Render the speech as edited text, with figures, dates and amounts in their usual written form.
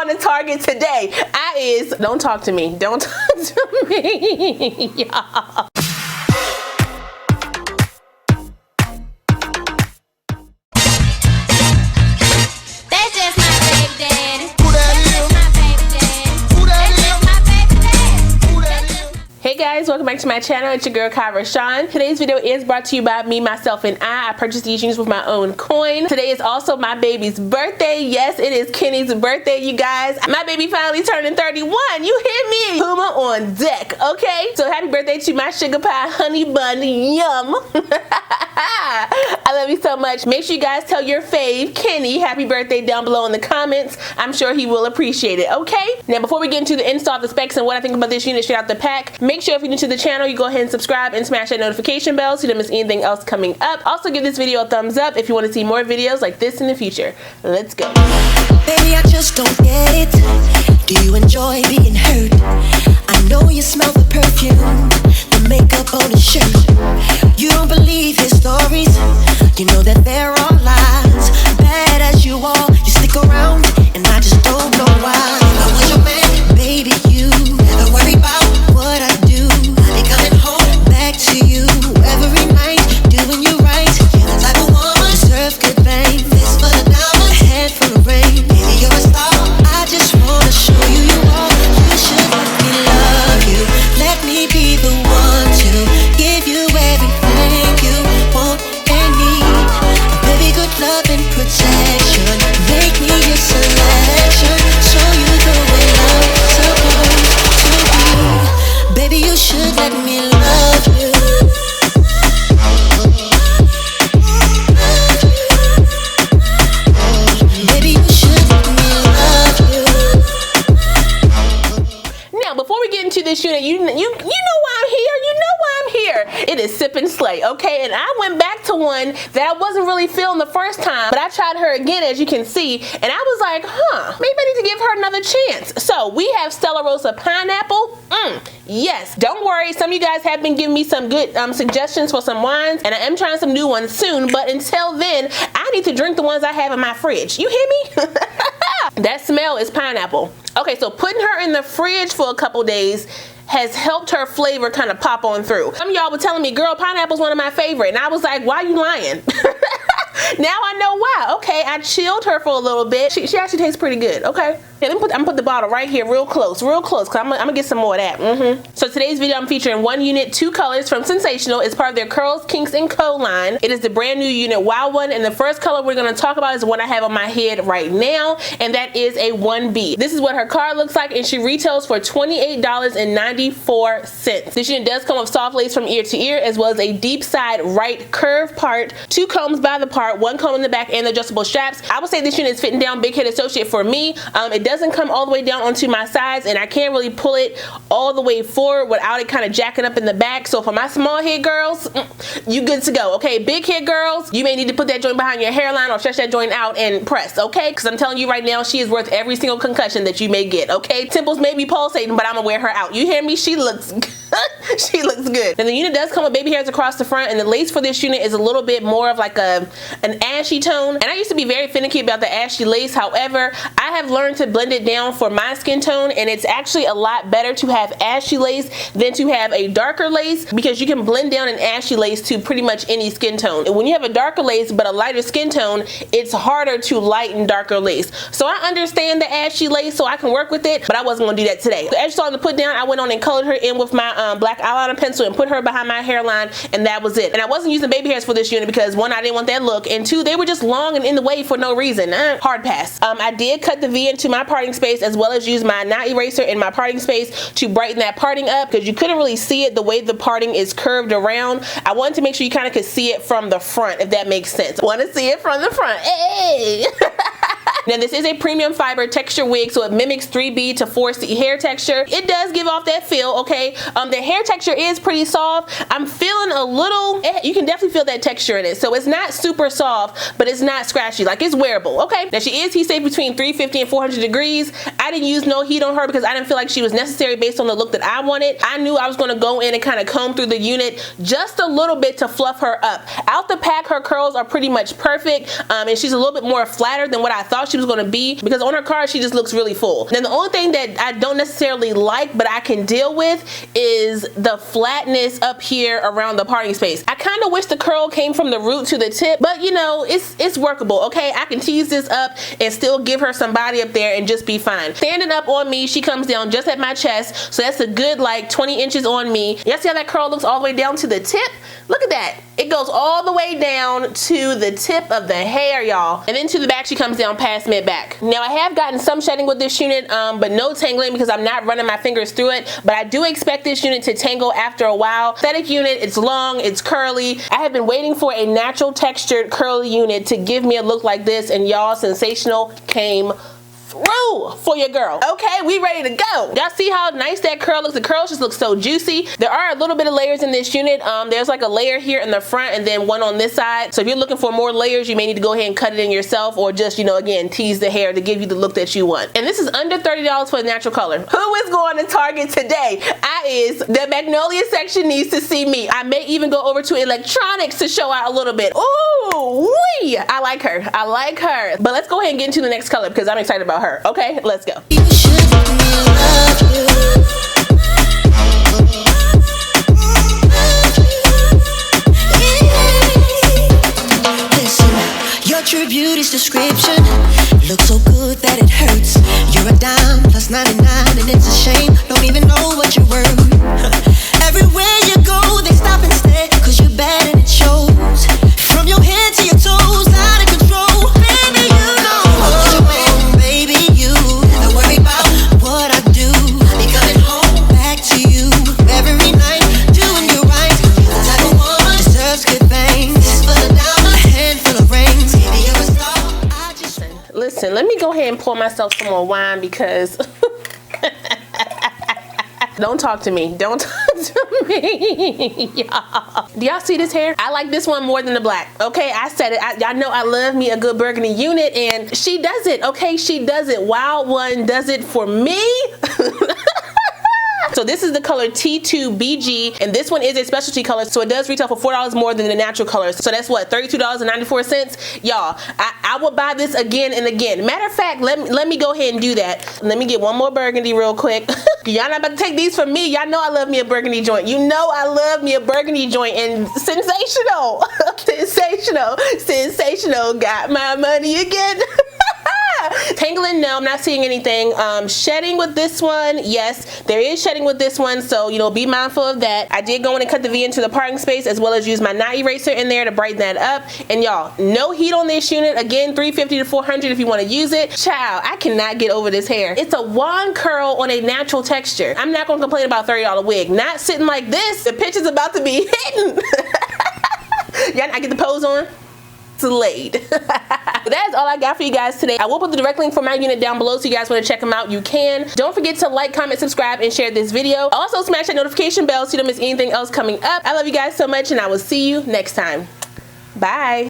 going to Target today. Don't talk to me. Don't talk to me. Y'all. Hey guys, welcome back to my channel. It's your girl Kie RaShon. Today's video is brought to you by me, myself, and I purchased these jeans with my own coin. Today is also my baby's birthday. Yes, it is Kenny's birthday, you guys. My baby finally turning 31. You hear me? Puma on deck, okay? So happy birthday to my sugar pie honey bun. Yum. I love you so much. Make sure you guys tell your fave, Kenny, happy birthday down below in the comments. I'm sure he will appreciate it, okay? Now, before we get into the install, the specs, and what I think about this unit straight out the pack, make sure if you're new to the channel, you go ahead and subscribe and smash that notification bell so you don't miss anything else coming up. Also, give this video a thumbs up if you want to see more videos like this in the future. Let's go. Baby, I just don't get it. Do you enjoy being hurt? I know you smell the perfume, the makeup on his shirt. You don't believe his stories. You know that there are lies. Bad as you are, you stick around, and I just don't know why. If I was your man, baby, you never worry about what I do. I be coming home back to you every night, doing you right. You're the type of woman deserve good things. This for the diamonds, a head for the rain. Baby, you're a star. I just wanna show you you are. You should let me love you. Let me be the one to give you everything you want and need. Baby, good love and protection. Make me your selection. Show you the way love's supposed to be. Baby, you should let me love you. Baby, you should let me love you. Now, before we get into this unit, you know why I'm here. You know why I'm here. It is Sip and Slay, okay? And I went back to one that I wasn't really feeling the first time, but I tried her again, as you can see, and I was like, maybe I need to give her another chance. So we have Stella Rosa Pineapple. Yes, don't worry. Some of you guys have been giving me some good suggestions for some wines, and I am trying some new ones soon, but until then, I need to drink the ones I have in my fridge. You hear me? That smell is pineapple. Okay, so putting her in the fridge for a couple days has helped her flavor kind of pop on through. Some of y'all were telling me, girl, pineapple's one of my favorite, and I was like, why are you lying? Now I know why. Okay, I chilled her for a little bit. She actually tastes pretty good. Okay. Yeah, I'm gonna put the bottle right here real close, because I'm gonna get some more of that. So today's video, I'm featuring one unit, two colors from Sensationnel. It's part of their Curls, Kinks, and Co line. It is the brand new unit Wild One, and the first color we're gonna talk about is the one I have on my head right now, and that is a 1B. This is what her card looks like, and she retails for $28.94. This unit does come with soft lace from ear to ear, as well as a deep side right curve part, two combs by the part, one comb in the back, and adjustable straps. I would say this unit is fitting down big head associate for me. It doesn't come all the way down onto my sides, and I can't really pull it all the way forward without it kind of jacking up in the back. So for my small head girls, you good to go. Okay, big head girls, you may need to put that joint behind your hairline or stretch that joint out and press, okay? Because I'm telling you right now, she is worth every single concussion that you may get, okay? Temples may be pulsating, but I'm gonna wear her out. You hear me? She looks good. She looks good. And the unit does come with baby hairs across the front, and the lace for this unit is a little bit more of like an ashy tone. And I used to be very finicky about the ashy lace. However, I have learned to blend it down for my skin tone, and it's actually a lot better to have ashy lace than to have a darker lace, because you can blend down an ashy lace to pretty much any skin tone. And when you have a darker lace but a lighter skin tone, it's harder to lighten darker lace. So I understand the ashy lace, so I can work with it, but I wasn't gonna do that today. So as you saw in the put down, I went on and colored her in with my black eyeliner pencil and put her behind my hairline, and that was it. And I wasn't using baby hairs for this unit because one, I didn't want that look, and two, they were just long and in the way for no reason. Hard pass. I did cut the V into my parting space, as well as use my knot eraser in my parting space to brighten that parting up, because you couldn't really see it the way the parting is curved around. I wanted to make sure you kind of could see it from the front, if that makes sense. Want to see it from the front. Hey! Now this is a premium fiber texture wig, so it mimics 3B to 4C hair texture. It does give off that feel, okay? The hair texture is pretty soft. I'm feeling a little, you can definitely feel that texture in it. So it's not super soft, but it's not scratchy, like it's wearable, okay? Now she is heat safe between 350 and 400 degrees. I didn't use no heat on her because I didn't feel like she was necessary based on the look that I wanted. I knew I was gonna go in and kind of comb through the unit just a little bit to fluff her up. Out the pack, her curls are pretty much perfect, and she's a little bit more flatter than what I thought she was going to be, because on her card she just looks really full. Now the only thing that I don't necessarily like but I can deal with is the flatness up here around the parting space. I kind of wish the curl came from the root to the tip, but you know, it's workable. Okay, I can tease this up and still give her some body up there and just be fine. Standing up on me, she comes down just at my chest, so that's a good like 20 inches on me. Y'all see how that curl looks all the way down to the tip? Look at that. It goes all the way down to the tip of the hair, y'all. And then to the back, she comes down past mid-back. Now, I have gotten some shedding with this unit, but no tangling because I'm not running my fingers through it. But I do expect this unit to tangle after a while. Aesthetic unit, it's long, it's curly. I have been waiting for a natural textured curly unit to give me a look like this, and y'all, Sensational came through for your girl. Okay, we ready to go. Y'all see how nice that curl looks? The curls just look so juicy. There are a little bit of layers in this unit. There's like a layer here in the front and then one on this side. So if you're looking for more layers, you may need to go ahead and cut it in yourself, or just, you know, again, tease the hair to give you the look that you want. And this is under $30 for the natural color. Who is going to Target today? The Magnolia section needs to see me. I may even go over to electronics to show out a little bit. Ooh, wee! I like her. I like her. But let's go ahead and get into the next color because I'm excited about her. Okay, let's go. Listen, your true beauty's description looks so good that it hurts. You're a dime plus 99 and it's a shame. Don't even know what you're worth. Everywhere you go, they stop and stare, cause you're bad and it shows. From your head to your toes, out of control. Baby, you know. Listen, let me go ahead and pour myself some more wine because don't talk to me. Don't talk to me. Y'all. Do y'all see this hair? I like this one more than the black. Okay, I said it. Y'all know I love me a good burgundy unit, and she does it. Okay, she does it. Wild One does it for me. So this is the color T2BG, and this one is a specialty color, so it does retail for $4 more than the natural colors. So that's what, $32.94? Y'all, I will buy this again and again. Matter of fact, let me go ahead and do that. Let me get one more burgundy real quick. Y'all not about to take these from me. Y'all know I love me a burgundy joint. You know I love me a burgundy joint, and Sensational, Sensational got my money again. Tangling, no, I'm not seeing anything. Shedding with this one, yes, there is shedding with this one, so you know, be mindful of that. I did go in and cut the V into the parting space, as well as use my knot eraser in there to brighten that up. And y'all, no heat on this unit. Again, $350 to $400 if you want to use it. Child, I cannot get over this hair. It's a wand curl on a natural texture. I'm not gonna complain about $30 wig. Not sitting like this. The picture's about to be hidden. Y'all, I get the pose on. Laid. That is all I got for you guys today. I will put the direct link for my unit down below, so you guys want to check them out, you can. Don't forget to like, comment, subscribe, and share this video. Also smash that notification bell so you don't miss anything else coming up. I love you guys so much, and I will see you next time. Bye.